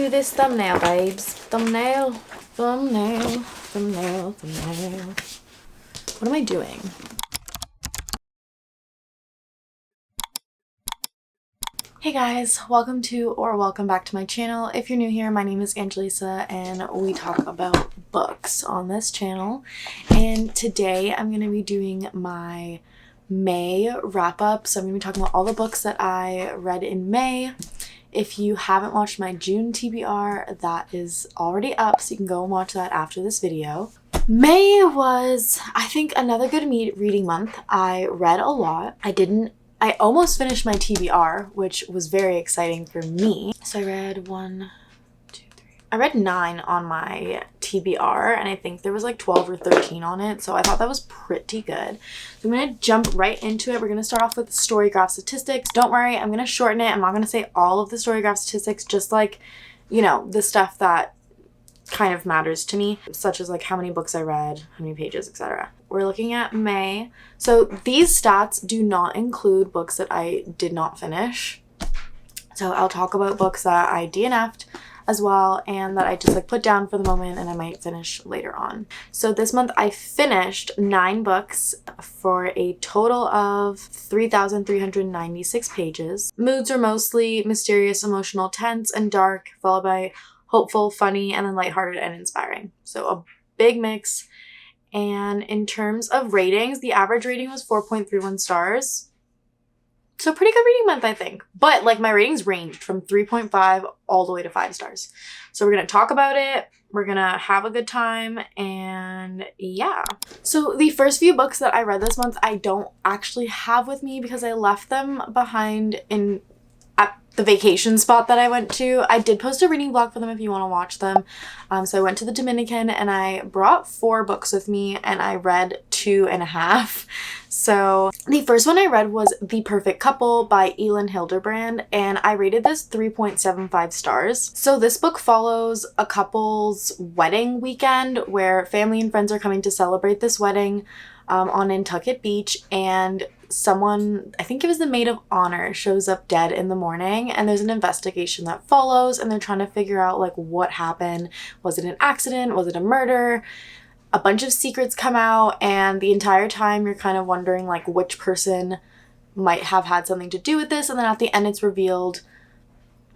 do this thumbnail, babes. Thumbnail. What am I doing? Hey guys, welcome back to my channel. If you're new here, my name is Angelisa and we talk about books on this channel. And today I'm going to be doing my May wrap up. So I'm going to be talking about all the books that I read in May. If you haven't watched my June TBR, that is already up, so you can go and watch that after this video. May was, I think, another good reading month. I read a lot. I almost finished my TBR, which was very exciting for me. So I read 9 on my TBR, and I think there was like 12 or 13 on it, so I thought that was pretty good. So I'm going to jump right into it. We're going to start off with storygraph statistics. Don't worry, I'm going to shorten it. I'm not going to say all of the storygraph statistics, just like, you know, the stuff that kind of matters to me, such as like how many books I read, how many pages, etc. We're looking at May. So these stats do not include books that I did not finish. So I'll talk about books that I DNF'd as well, and that I just like put down for the moment and I might finish later on. So this month I finished 9 books for a total of 3,396 pages. Moods are mostly mysterious, emotional, tense, and dark, followed by hopeful, funny, and then lighthearted and inspiring. So a big mix. And in terms of ratings, the average rating was 4.31 stars. So pretty good reading month, I think. But like my ratings ranged from 3.5 all the way to 5 stars. So we're going to talk about it. We're going to have a good time. And yeah. So the first few books that I read this month, I don't actually have with me because I left them behind at the vacation spot that I went to. I did post a reading vlog for them if you want to watch them. So I went to the Dominican and I brought 4 books with me and I read 2.5. So the first one I read was The Perfect Couple by Elin Hilderbrand, and I rated this 3.75 stars. So this book follows a couple's wedding weekend where family and friends are coming to celebrate this wedding on Nantucket Beach, and someone, I think it was the maid of honor, shows up dead in the morning, and there's an investigation that follows, and they're trying to figure out like what happened. Was it an accident? Was it a murder? A bunch of secrets come out, and the entire time you're kind of wondering like which person might have had something to do with this, and then at the end it's revealed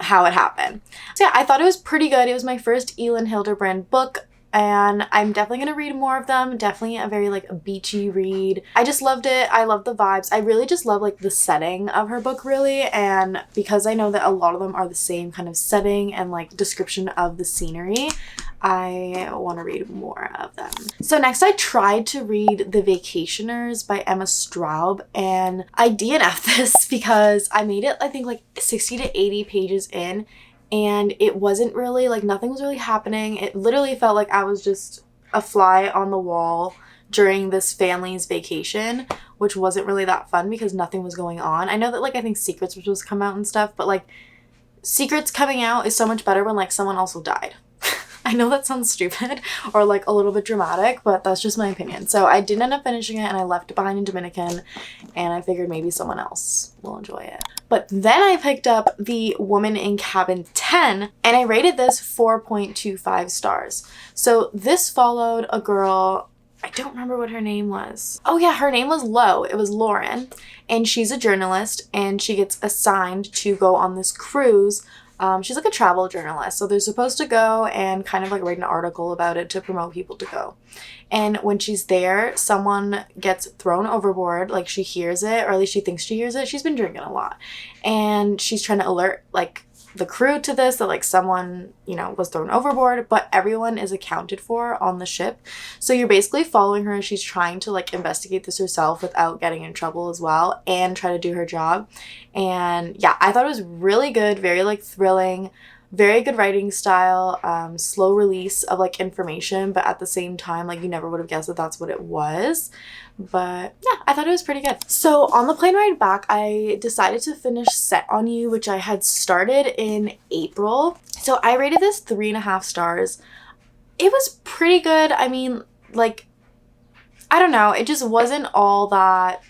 how it happened. So yeah, I thought it was pretty good. It was my first Elin Hilderbrand book, and I'm definitely going to read more of them. Definitely a very like beachy read. I just loved it. I love the vibes. I really just love like the setting of her book, really, and because I know that a lot of them are the same kind of setting and like description of the scenery, I want to read more of them. So next I tried to read The Vacationers by Emma Straub, and I DNF'd this because I made it I think like 60 to 80 pages in, and it wasn't really like, nothing was really happening. It literally felt like I was just a fly on the wall during this family's vacation, which wasn't really that fun because nothing was going on. I know that like I think secrets were supposed to come out and stuff, but like secrets coming out is so much better when like someone also died. I know that sounds stupid or like a little bit dramatic, but that's just my opinion. So I didn't end up finishing it and I left it behind in Dominican, and I figured maybe someone else will enjoy it. But then I picked up The Woman in Cabin 10 and I rated this 4.25 stars. So this followed a girl, I don't remember what her name was. Oh yeah, her name was It was Lauren, and she's a journalist and she gets assigned to go on this cruise. She's like a travel journalist, so they're supposed to go and kind of like write an article about it to promote people to go. And when she's there, someone gets thrown overboard, like she hears it, or at least she thinks she hears it. She's been drinking a lot, and she's trying to alert like the crew to this, that like someone, you know, was thrown overboard, but everyone is accounted for on the ship. So you're basically following her as she's trying to like investigate this herself without getting in trouble as well, and try to do her job. And yeah, I thought it was really good, very like thrilling, very good writing style, slow release of like information, but at the same time like you never would have guessed that that's what it was. But yeah, I thought it was pretty good. So on the plane ride back, I decided to finish Set on You, which I had started in April. So I rated this 3.5 stars. It was pretty good. I mean, like, I don't know, it just wasn't all that.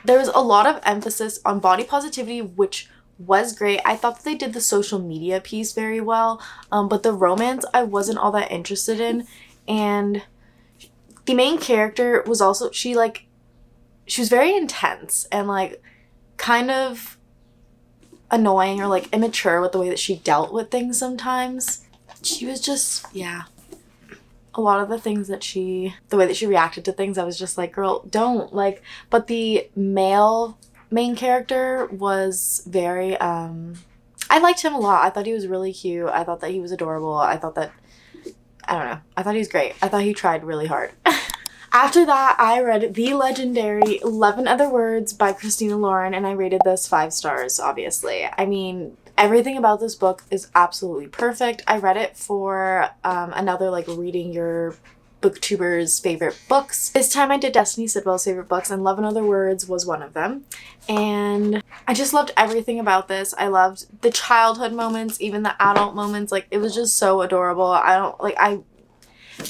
There was a lot of emphasis on body positivity, which was great. I thought that they did the social media piece very well, but the romance I wasn't all that interested in. And the main character was also, she was very intense and like kind of annoying or like immature with the way that she dealt with things sometimes. She was just, yeah. A lot of the things that the way that she reacted to things, I was just like, girl, don't. Like, but the male main character was very, I liked him a lot. I thought he was really cute. I thought that he was adorable. I thought that, I don't know. I thought he was great. I thought he tried really hard. After that, I read the legendary 11 Other Words by Christina Lauren, and I rated this 5 stars, obviously. I mean, everything about this book is absolutely perfect. I read it for another, like, reading your booktuber's favorite books. This time I did Destiny Sidwell's favorite books, and 11 Other Words was one of them. And I just loved everything about this. I loved the childhood moments, even the adult moments. Like, it was just so adorable. I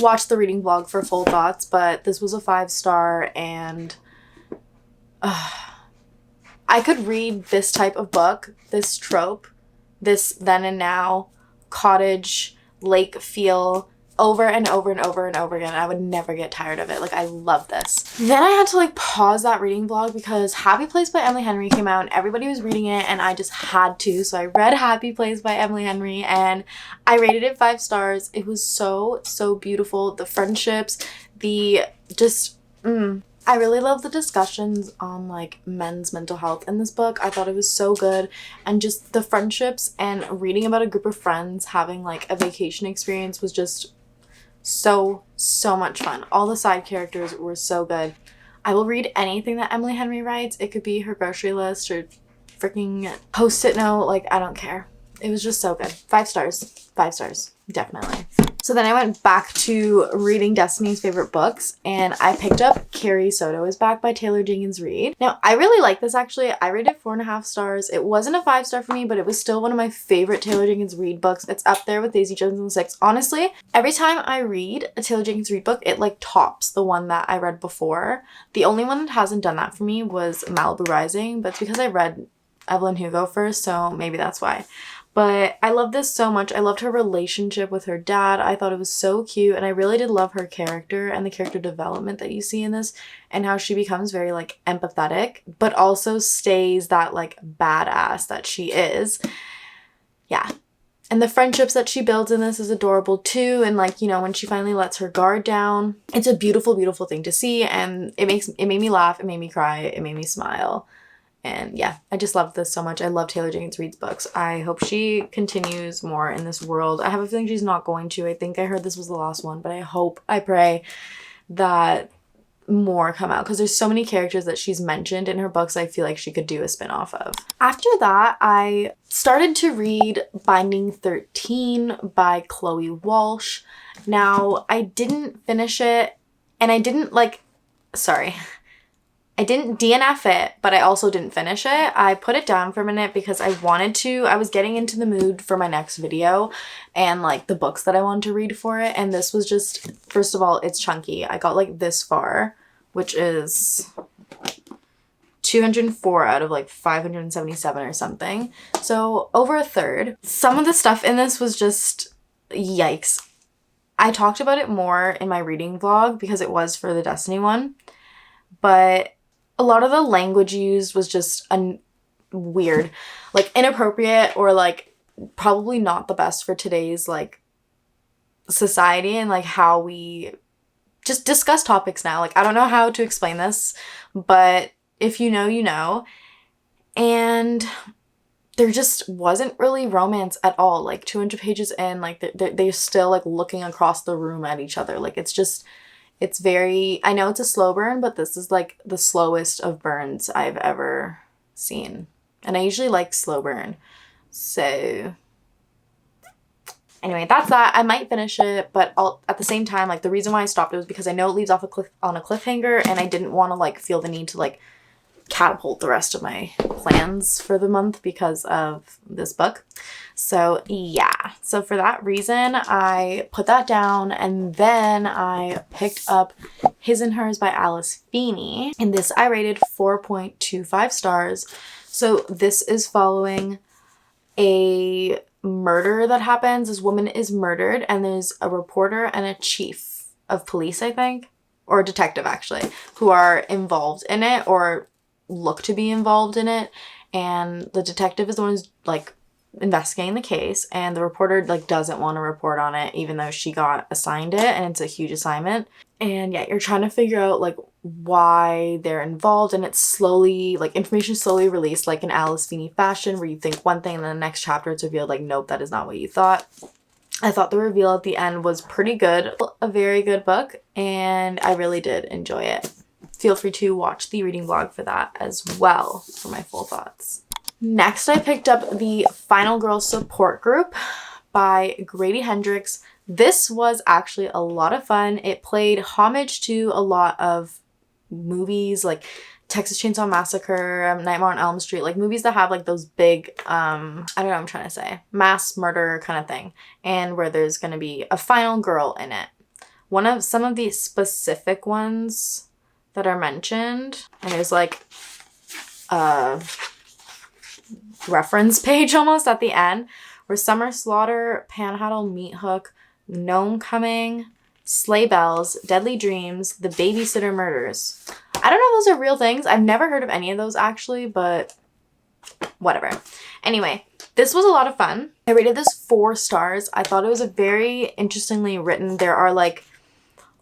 watched the reading vlog for full thoughts, but this was a 5-star, and I could read this type of book, this trope, this then and now, cottage, lake feel, over and over and over and over again. I would never get tired of it. Like, I love this. Then I had to like pause that reading vlog because Happy Place by Emily Henry came out and everybody was reading it and I just had to. So I read Happy Place by Emily Henry and I rated it 5 stars. It was so, so beautiful. The friendships, I really love the discussions on like men's mental health in this book. I thought it was so good, and just the friendships and reading about a group of friends having like a vacation experience was just so much fun. All the side characters were so good. I will read anything that Emily Henry writes. It could be her grocery list or freaking post-it note. Like, I don't care. It was just so good. 5 stars. 5 stars. Definitely. So then I went back to reading Destiny's favorite books and I picked up Carrie, Soto is Back by Jenkins Reid. Now, I really like this actually. I rated 4.5 stars. It wasn't a 5-star for me, but it was still one of my favorite Jenkins Reid books. It's up there with Daisy Jones and the Six. Honestly, every time I read a Jenkins Reid book, it like tops the one that I read before. The only one that hasn't done that for me was Malibu Rising, but it's because I read Evelyn Hugo first, so maybe that's why. But I love this so much. I loved her relationship with her dad. I thought it was so cute. And I really did love her character and the character development that you see in this. And how she becomes very like empathetic. But also stays that like badass that she is. Yeah. And the friendships that she builds in this is adorable too. And like, you know, when she finally lets her guard down. It's a beautiful, beautiful thing to see. And it made me laugh. It made me cry. It made me smile. And yeah, I just love this so much. I love Jenkins Reid's books. I hope she continues more in this world. I have a feeling she's not going to. I think I heard this was the last one, but I pray that more come out because there's so many characters that she's mentioned in her books I feel like she could do a spin-off of. After that, I started to read Binding 13 by Chloe Walsh. Now, I didn't finish it and I didn't DNF it, but I also didn't finish it. I put it down for a minute because I was getting into the mood for my next video and like the books that I wanted to read for it. And this was just, first of all, it's chunky. I got like this far, which is 204 out of like 577 or something. So over a third. Some of the stuff in this was just yikes. I talked about it more in my reading vlog because it was for the Destiny one, but a lot of the language used was just weird, like inappropriate or like probably not the best for today's like society and like how we just discuss topics now. Like, I don't know how to explain this, but if you know, you know. And there just wasn't really romance at all. Like 200 pages in, like they're still like looking across the room at each other. Like it's very, I know it's a slow burn, but this is like the slowest of burns I've ever seen. And I usually like slow burn. So anyway, that's that. I might finish it, but at the same time, like the reason why I stopped it was because I know it leaves off on a cliffhanger and I didn't want to like feel the need to like catapult the rest of my plans for the month because of this book. So yeah, so for that reason, I put that down and then I picked up His and Hers by Alice Feeney. And this I rated 4.25 stars. So this is following a murder that happens. This woman is murdered, and there's a reporter and a chief of police, I think, or a detective actually, who are involved in it or look to be involved in it. And the detective is the one who's like investigating the case, and the reporter like doesn't want to report on it even though she got assigned it, and it's a huge assignment. And yeah, you're trying to figure out like why they're involved, and it's slowly like information slowly released like in Alice Feeney fashion, where you think one thing and then the next chapter it's revealed like nope, that is not what you thought. I thought the reveal at the end was pretty good. A very good book, and I really did enjoy it. Feel free to watch the reading vlog for that as well for my full thoughts. Next, I picked up the Final Girl Support Group by Grady Hendrix. This was actually a lot of fun. It played homage to a lot of movies like Texas Chainsaw Massacre, Nightmare on Elm Street, like movies that have like those big, I don't know what I'm trying to say, mass murder kind of thing, and where there's going to be a final girl in it. Some of the specific ones that are mentioned, and there's like a reference page almost at the end, were Summer Slaughter, Panhandle Meat Hook, Gnome Coming, Sleigh Bells, Deadly Dreams, The Babysitter Murders. I don't know if those are real things. I've never heard of any of those actually, but whatever. Anyway, this was a lot of fun. I rated this 4 stars. I thought it was a very interestingly written. There are like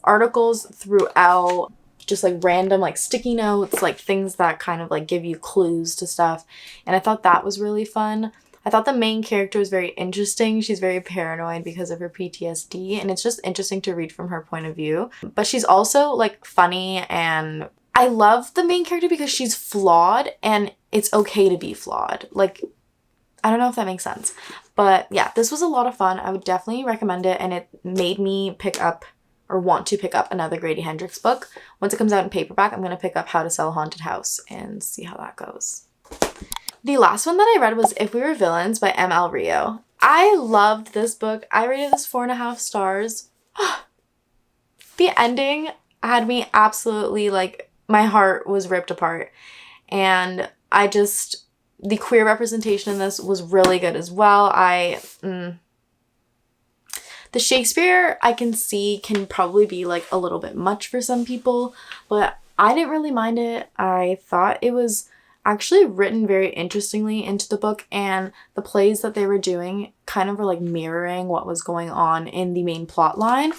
articles throughout, just like random like sticky notes, like things that kind of like give you clues to stuff. And I thought that was really fun. I thought the main character was very interesting. She's very paranoid because of her PTSD, and it's just interesting to read from her point of view. But she's also like funny, and I love the main character because she's flawed, and it's okay to be flawed. Like, I don't know if that makes sense. But yeah, this was a lot of fun. I would definitely recommend it, and it made me pick up or want to pick up another Grady Hendrix book. Once it comes out in paperback, I'm going to pick up How to Sell a Haunted House and see how that goes. The last one that I read was If We Were Villains by M.L. Rio. I loved this book. I rated this 4.5 stars. The ending had me absolutely like, my heart was ripped apart. And the queer representation in this was really good as well. The Shakespeare I can see can probably be like a little bit much for some people, but I didn't really mind it. I thought it was actually written very interestingly into the book, and the plays that they were doing kind of were like mirroring what was going on in the main plot line.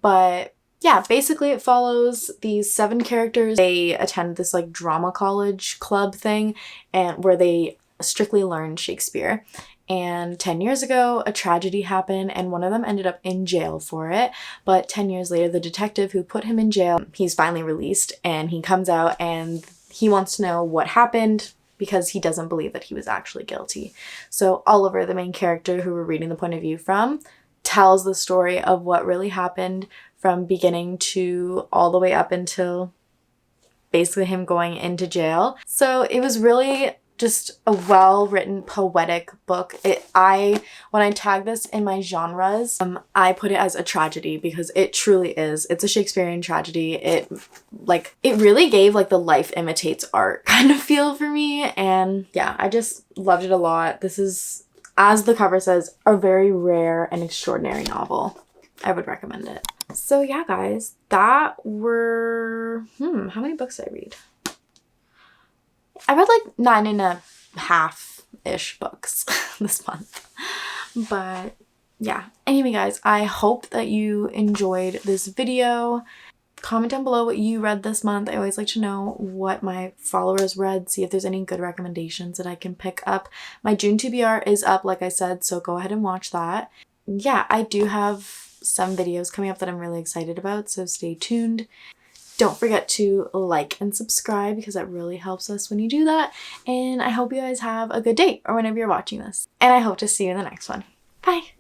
But yeah, basically it follows these 7 characters. They attend this like drama college club thing, and where they strictly learn Shakespeare. And 10 years ago, a tragedy happened, and one of them ended up in jail for it. But 10 years later, the detective who put him in jail, he's finally released, and he comes out and he wants to know what happened because he doesn't believe that he was actually guilty. So Oliver, the main character who we're reading the point of view from, tells the story of what really happened from beginning to all the way up until basically him going into jail. So it was really just a well-written poetic book. When I tag this in my genres, I put it as a tragedy because it truly is. It's a Shakespearean tragedy. It really gave like the life imitates art kind of feel for me, and yeah, I just loved it a lot. This is, as the cover says, a very rare and extraordinary novel. I would recommend it. So yeah, guys, that were how many books did I read? I read like 9.5-ish books this month. But yeah. Anyway, guys, I hope that you enjoyed this video. Comment down below what you read this month. I always like to know what my followers read, see if there's any good recommendations that I can pick up. My June TBR is up, like I said, so go ahead and watch that. Yeah, I do have some videos coming up that I'm really excited about, so stay tuned. Don't forget to like and subscribe because that really helps us when you do that. And I hope you guys have a good day or whenever you're watching this. And I hope to see you in the next one. Bye!